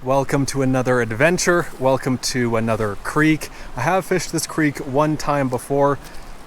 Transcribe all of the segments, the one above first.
Welcome to another adventure. Welcome to another creek. I have fished this creek one time before,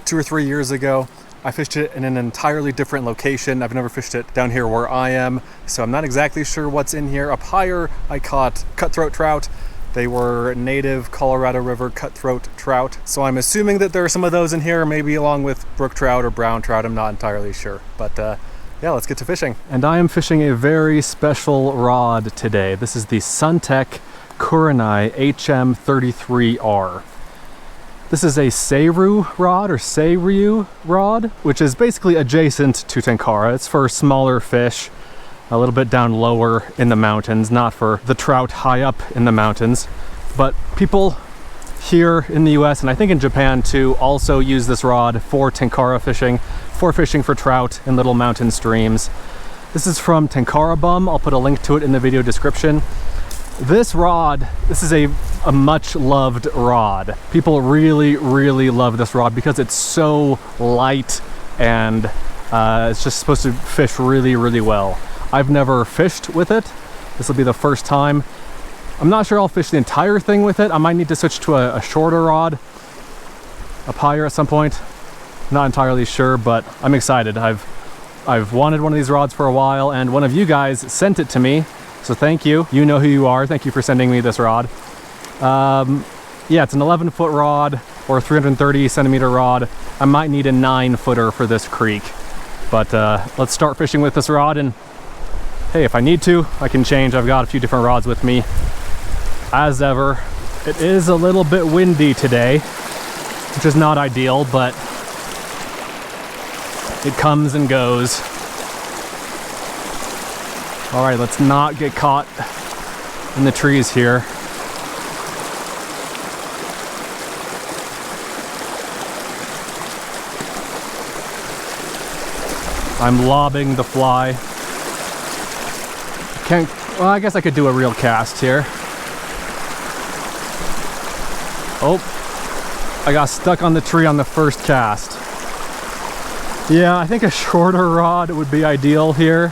2 or 3 years ago. I fished it in an entirely different location. I've never fished it down here where I am, so I'm not exactly sure what's in here. Up higher, I caught cutthroat trout. They were native Colorado River cutthroat trout. So I'm assuming that there are some of those in here, maybe along with brook trout or brown trout. I'm not entirely sure, but yeah, let's get to fishing. And I am fishing a very special rod today. This is the Suntech Kurenai HM33R. This is a Seiru rod, or Seiryu rod, which is basically adjacent to Tenkara. It's for smaller fish, a little bit down lower in the mountains, not for the trout high up in the mountains. But people here in the US, and I think in Japan too, also use this rod for Tenkara fishing, for fishing for trout in little mountain streams. This is from Tenkara Bum. I'll put a link to it in the video description. This rod, this is a much loved rod. People really love this rod because it's so light and it's just supposed to fish really well. I've never fished with it. This will be the first time. I'm not sure I'll fish the entire thing with it. I might need to switch to a shorter rod up higher at some point. Not entirely sure, but I'm excited. I've wanted one of these rods for a while, and one of you guys sent it to me, so thank you. You know who you are. Thank you for sending me this rod. Yeah, it's an 11-foot rod or a 330 centimeter rod. I might need a 9-footer for this creek, but let's start fishing with this rod, and hey, if I need to, I can change. I've got a few different rods with me. As ever, it is a little bit windy today, which is not ideal, but it comes and goes. All right, let's not get caught in the trees here. I'm lobbing the fly. Well, I guess I could do a real cast here. Oh, I got stuck on the tree on the first cast. Yeah, I think a shorter rod would be ideal here.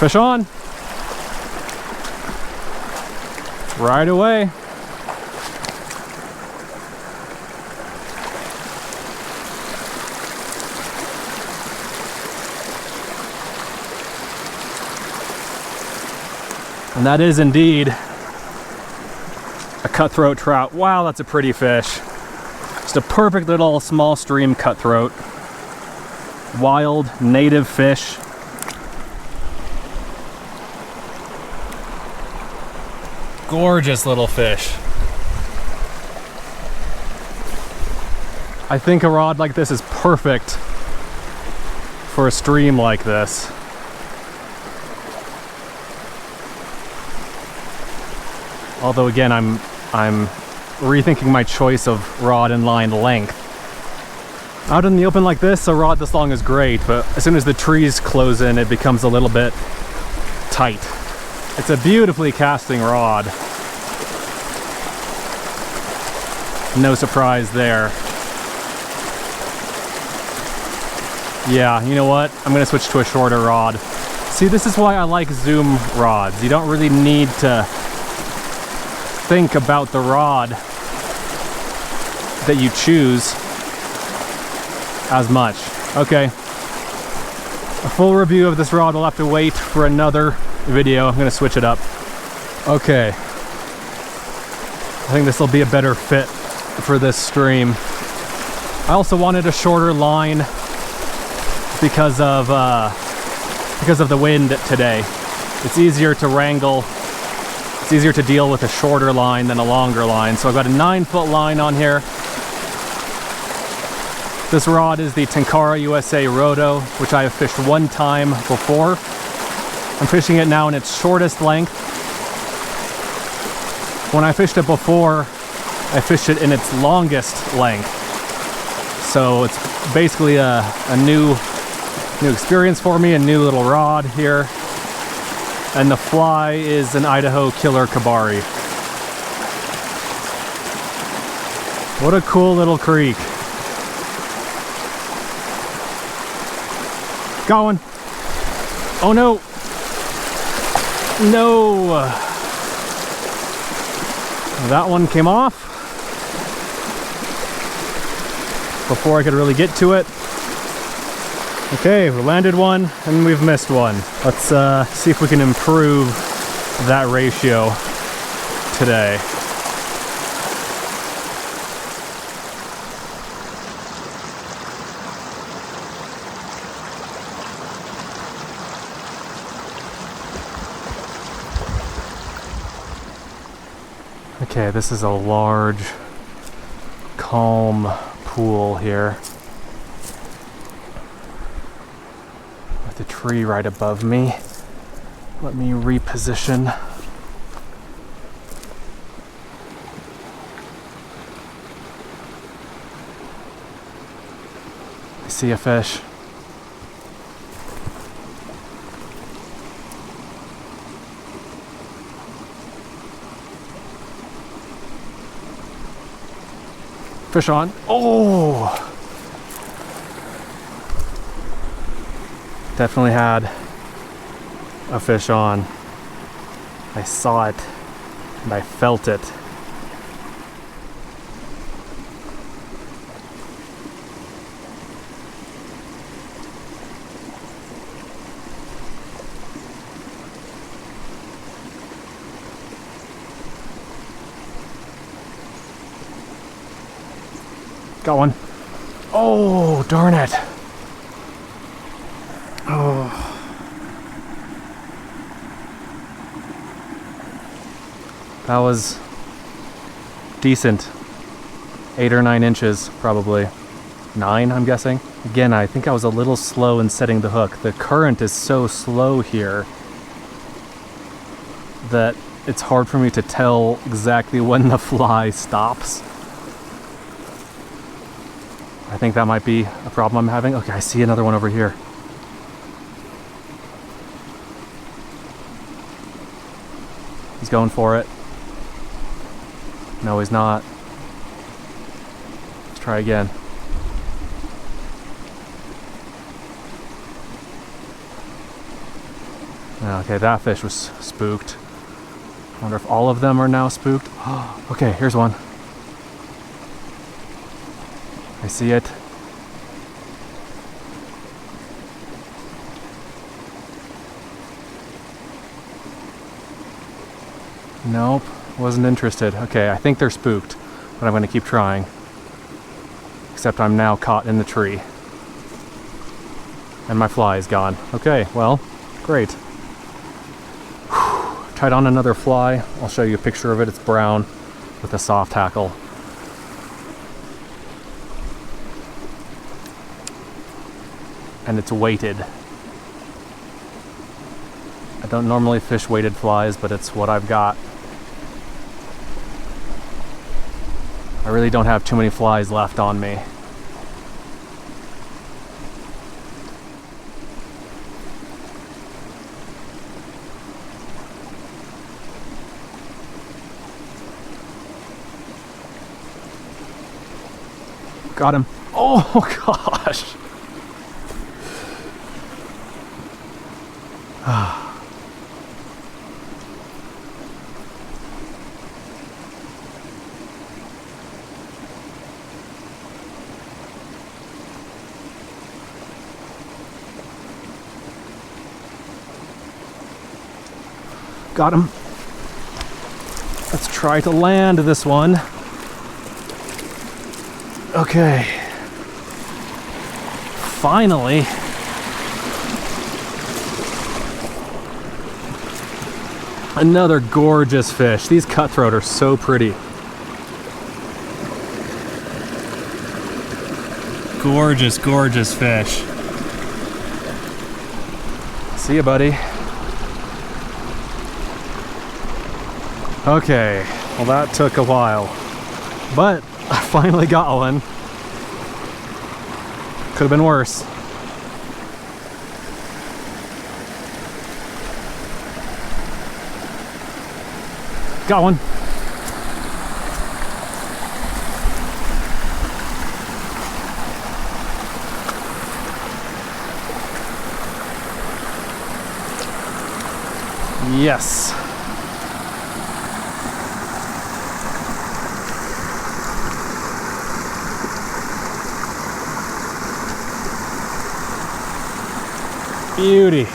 Fish on. Right away. And that is indeed a cutthroat trout. Wow, that's a pretty fish. Just a perfect little small stream cutthroat. Wild, native fish. Gorgeous little fish. I think a rod like this is perfect for a stream like this. Although again, I'm rethinking my choice of rod and line length. Out in the open like this, a rod this long is great, but as soon as the trees close in, it becomes a little bit tight. It's a beautifully casting rod. No surprise there. Yeah, you know what? I'm gonna switch to a shorter rod. See, this is why I like zoom rods. You don't really need to think about the rod that you choose as much. Okay, a full review of this rod will have to wait for another video. I'm gonna switch it up. Okay, I think this will be a better fit for this stream. I also wanted a shorter line because of the wind today. It's easier to wrangle. It's easier to deal with a shorter line than a longer line. So I've got a 9-foot line on here. This rod is the Tenkara USA Rhodo, which I have fished one time before. I'm fishing it now in its shortest length. When I fished it before, I fished it in its longest length. So it's basically a new experience for me, a new little rod here. And the fly is an Idaho Killer Kebari. What a cool little creek. Got one. Oh no. No. That one came off before I could really get to it. Okay, we landed one and we've missed one. Let's see if we can improve that ratio today. Okay, this is a large, calm pool here with a tree right above me. Let me reposition. I see a fish. Fish on. Oh! Definitely had a fish on. I saw it and I felt it. Got one. Oh, darn it. Oh. That was decent. 8 or 9 inches, probably. 9, I'm guessing. Again, I think I was a little slow in setting the hook. The current is so slow here that it's hard for me to tell exactly when the fly stops. I think that might be a problem I'm having. Okay, I see another one over here. He's going for it. No, he's not. Let's try again. Okay, that fish was spooked. I wonder if all of them are now spooked. Okay, here's one. I see it. Nope, wasn't interested. Okay, I think they're spooked, but I'm going to keep trying. Except I'm now caught in the tree. And my fly is gone. Okay, well, great. Whew. Tied on another fly. I'll show you a picture of it. It's brown with a soft hackle. And it's weighted. I don't normally fish weighted flies, but it's what I've got. I really don't have too many flies left on me. Got him. Oh gosh. Got him. Let's try to land this one. Okay. Finally. Another gorgeous fish. These cutthroat are so pretty. Gorgeous, gorgeous fish. See ya, buddy. Okay, well that took a while, but I finally got one. Could have been worse. Got one. Yes. Beauty.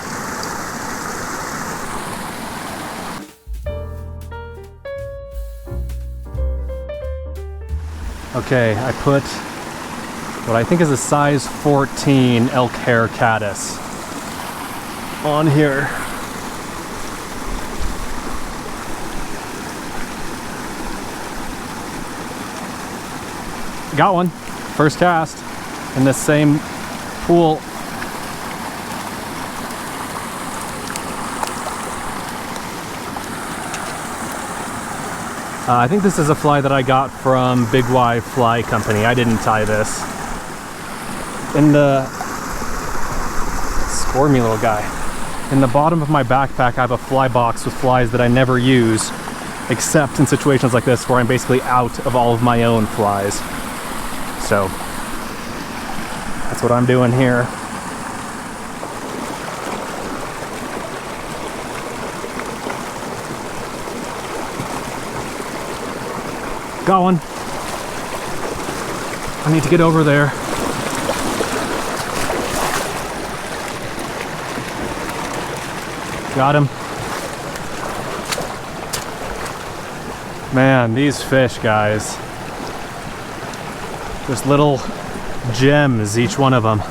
Okay, I put what I think is a size 14 elk hair caddis on here. Got one. First cast in this same pool. I think this is a fly that I got from Big Y Fly Company. I didn't tie this. In the... Squirmy little guy. In the bottom of my backpack, I have a fly box with flies that I never use, except in situations like this where I'm basically out of all of my own flies. So, that's what I'm doing here. Got one. I need to get over there. Got him. Man, these fish, guys. Just little gems, each one of them.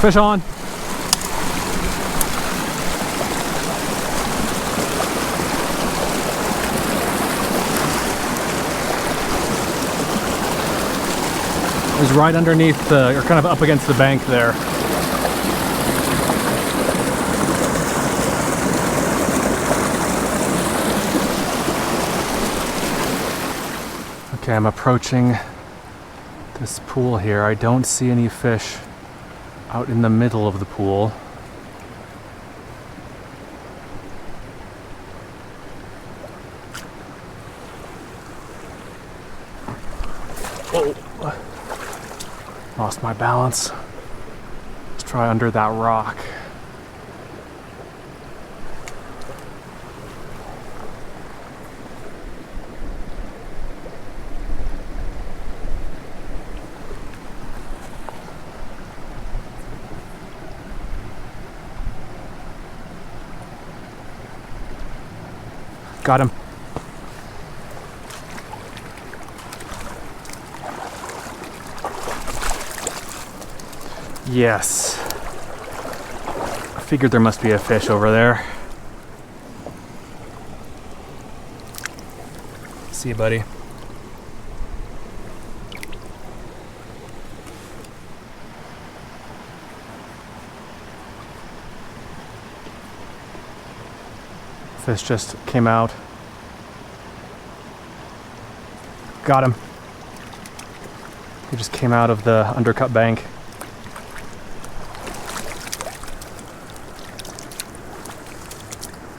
Fish on. It was right underneath the, or kind of up against the bank there. Okay, I'm approaching this pool here. I don't see any fish out in the middle of the pool. Oh, lost my balance. Let's try under that rock. Got him. Yes. I figured there must be a fish over there. See you, buddy. Fish just came out. Got him. He just came out of the Undercut bank.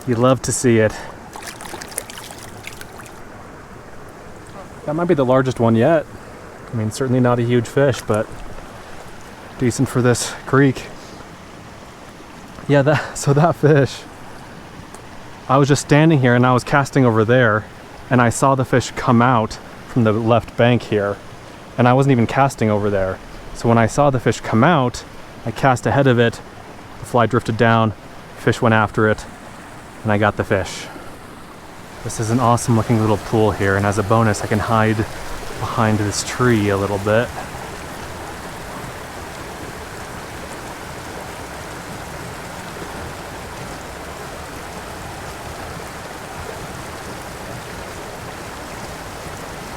You love to see it. That might be the largest one yet. I mean, certainly not a huge fish, but decent for this creek. Yeah, so that fish, I was just standing here and I was casting over there and I saw the fish come out from the left bank here and I wasn't even casting over there. So when I saw the fish come out, I cast ahead of it, the fly drifted down, fish went after it, and I got the fish. This is an awesome looking little pool here, and as a bonus I can hide behind this tree a little bit.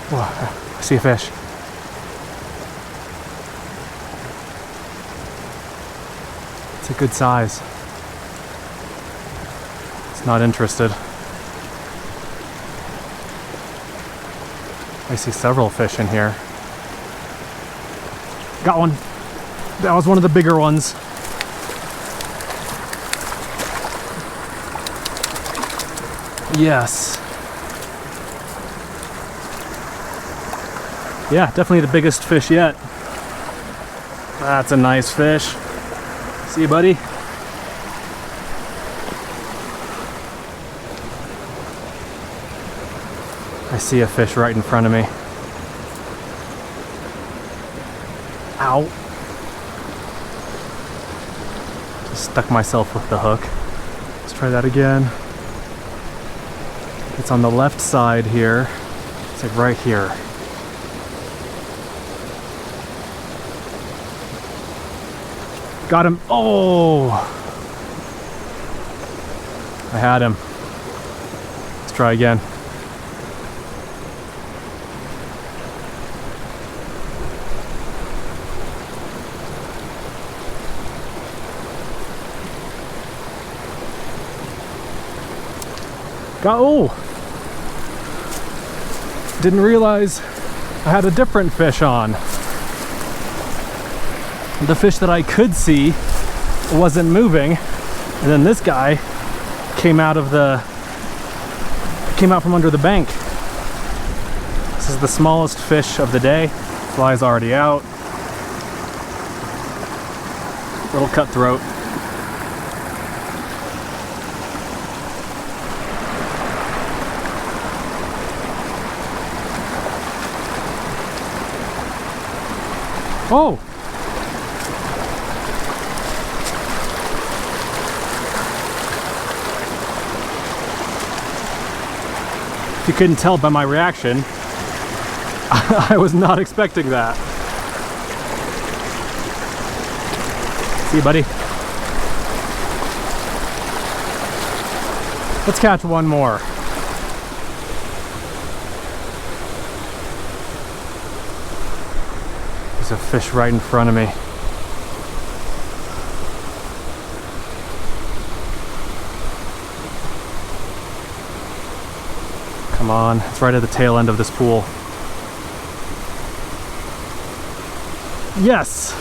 Whoa, I see a fish. It's a good size. It's not interested. I see several fish in here. Got one. That was one of the bigger ones. Yes. Yeah, definitely the biggest fish yet. That's a nice fish. See you, buddy. I see a fish right in front of me. Ow. Just stuck myself with the hook. Let's try that again. It's on the left side here. It's like right here. Got him. Oh! I had him. Let's try again. Oh! Didn't realize I had a different fish on. The fish that I could see wasn't moving, and then this guy came out from under the bank. This is the smallest fish of the day. Fly's already out. Little cutthroat. Oh! If you couldn't tell by my reaction, I was not expecting that. See you, buddy. Let's catch one more. There's a fish right in front of me. Come on, it's right at the tail end of this pool. Yes!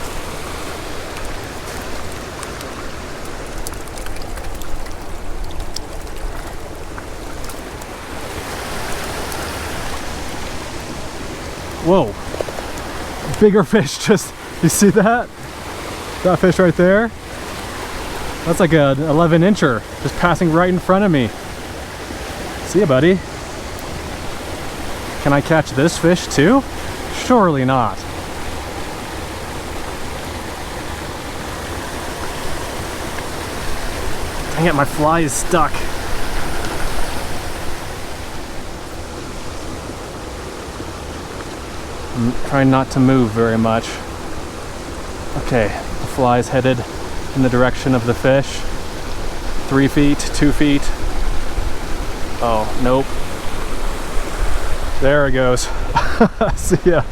Whoa! Bigger fish, just, you see that? That fish right there? That's like an 11-incher, just passing right in front of me. See ya, buddy. Can I catch this fish too? Surely not. Dang it, my fly is stuck. I'm trying not to move very much. Okay, the fly is headed in the direction of the fish. 3 feet, 2 feet. Oh, nope. There it goes. See ya.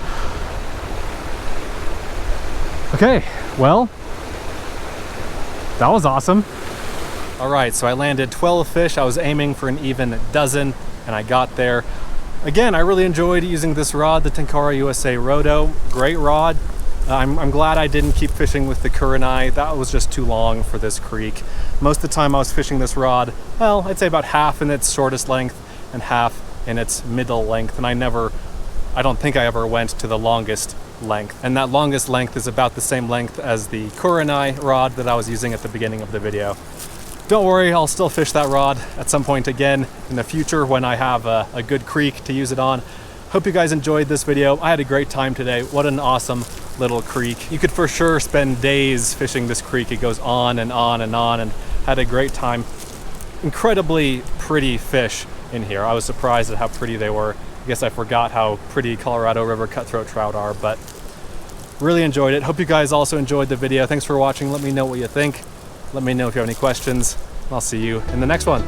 Okay, well, that was awesome. All right, so I landed 12 fish. I was aiming for an even dozen, and I got there. Again, I really enjoyed using this rod, the Tenkara USA Rhodo. Great rod. I'm glad I didn't keep fishing with the Kurenai. That was just too long for this creek. Most of the time I was fishing this rod, well, I'd say about half in its shortest length and half in its middle length, and I don't think I ever went to the longest length. And that longest length is about the same length as the Kurenai rod that I was using at the beginning of the video. Don't worry, I'll still fish that rod at some point again in the future when I have a good creek to use it on. Hope you guys enjoyed this video. I had a great time today. What an awesome little creek. You could for sure spend days fishing this creek. It goes on and on and on, and had a great time. Incredibly pretty fish in here. I was surprised at how pretty they were. I guess I forgot how pretty Colorado River cutthroat trout are, but really enjoyed it. Hope you guys also enjoyed the video. Thanks for watching. Let me know what you think. Let me know if you have any questions. I'll see you in the next one.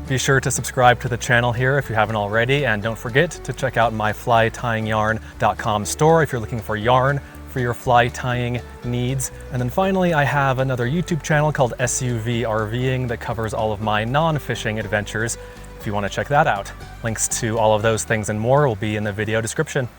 Be sure to subscribe to the channel here if you haven't already, and don't forget to check out my flytyingyarn.com store if you're looking for yarn for for your fly tying needs. And then finally, I have another YouTube channel called SUV RVing that covers all of my non-fishing adventures. If you want to check that out, links to all of those things and more will be in the video description.